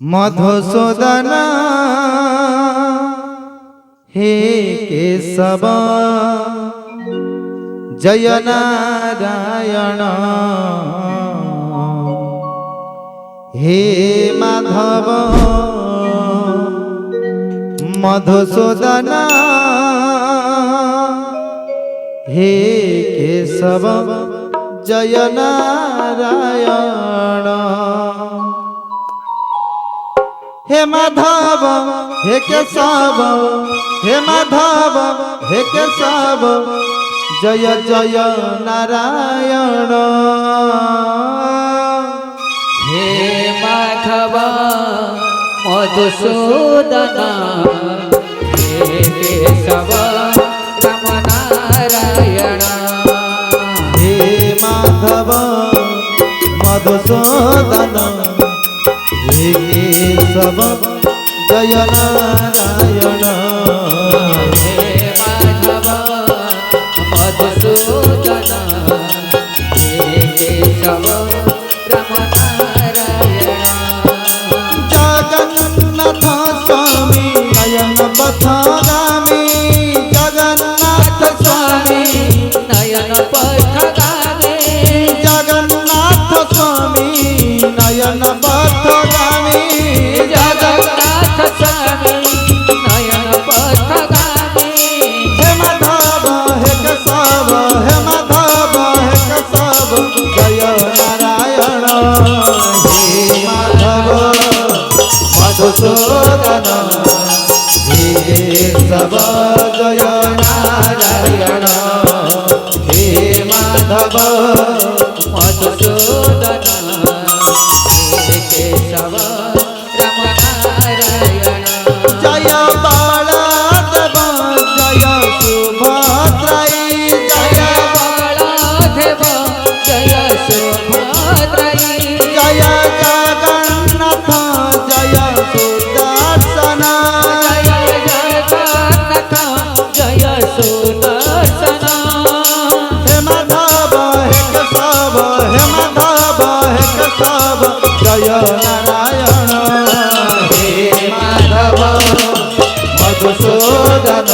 मधुसूदन हे केशव जय नारायण हे माधव मधुसूदन हे केशव जय नारायण हे माधव हे केशव हे माधव हे केशव जय जय नारायण हे माधव मधुसूदन हे केशव राम नारायण हे माधव मधुसूदन हे केशव जय नारायण हे माधव मधुसूदन हे केशव राम नारायण जगन्नाथ स्वामी नयन पथगामी जगन्नाथ स्वामी नयन पथगामी जगन्नाथ स्वामी नयन पथगामी जगन्नाथ स्वामी नयन पथगामी हे माधव हे केशव हे माधव हे केशव जय नारायण हे माधव मधुसूदन हे केशव जय नारायण हे माधव मधुसूदन हे केशव राम नारायण जय बालदेव जय सुभद्राई जय बालदेव जय सुभद्राई जय जगन्नाथ जय सुदर्शन जय जगन्नाथ जय सुदर्शन हे माधव हे केशव हे माधव हे केशव जय नारायण हे माधव मधुसूदन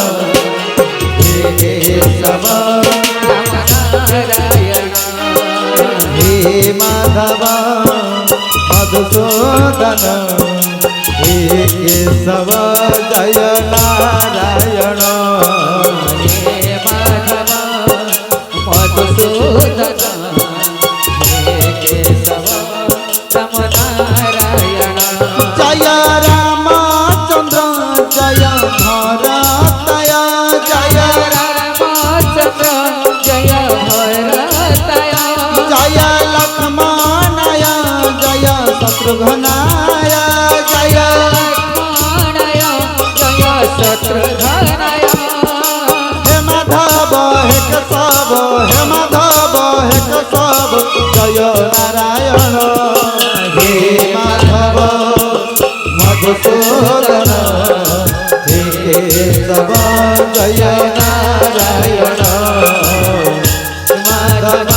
हे केशव राम नारायण हे माधव मधुसूदन हे केशव जय नारायण हे माधव मधुसूदन हे केशव राम नारायण जय रामचंद्र जय भरतय जय रामचंद्र जय भरतय जय लक्ष्मणय जय शत्रुघ्नाय जय लक्ष्मणय जय शत्रुघ्नाय हे माधव हे केशव हे माधव हे केशव जय नारायण हे माधव मधुसूदन हे केशव जय नारायण माधव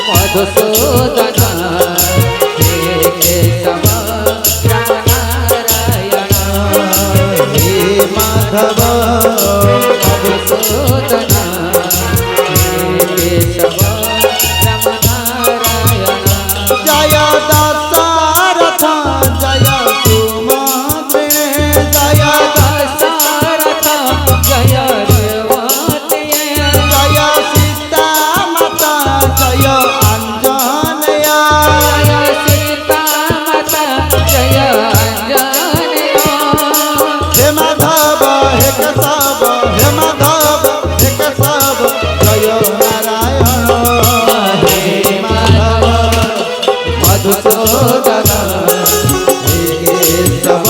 मधुसूदन हे केशव राम नारायण हे माधव मधुसूदन हे केशव राम नारायण जय दशरथ जय सुमंत्रे जय दशरथ जय रेवती जय सीता माता जय अंजनय जय सीता माता जय अंजनेय हे माधव हे केशव हे माधव हे केशव जय नारायण हे माधव मधुसूदन हे केशव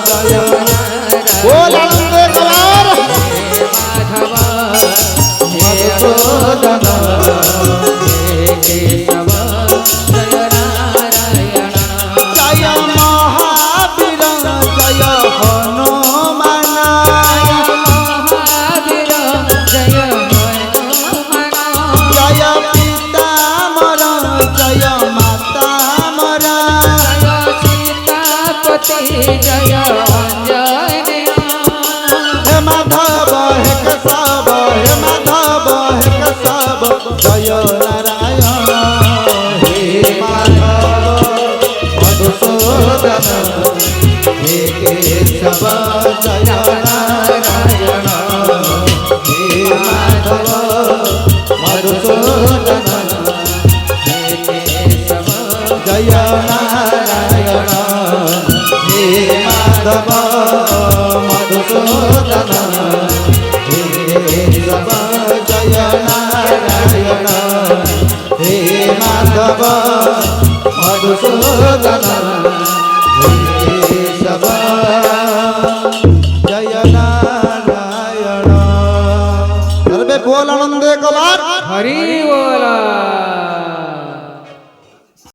जय बोल आनंद करार माधव मधुसूदन हे केशव जय नारायण जय महावीर जय हनुमान महावीर जय हनुमान जय पितामर जय मातामर हे केशव जय नारायण हे माधव मधुसूदन हे केशव जय नारायण हे माधव मधुसूदन हे केशव जय नारायण हे माधव मधुसूदन हे केशव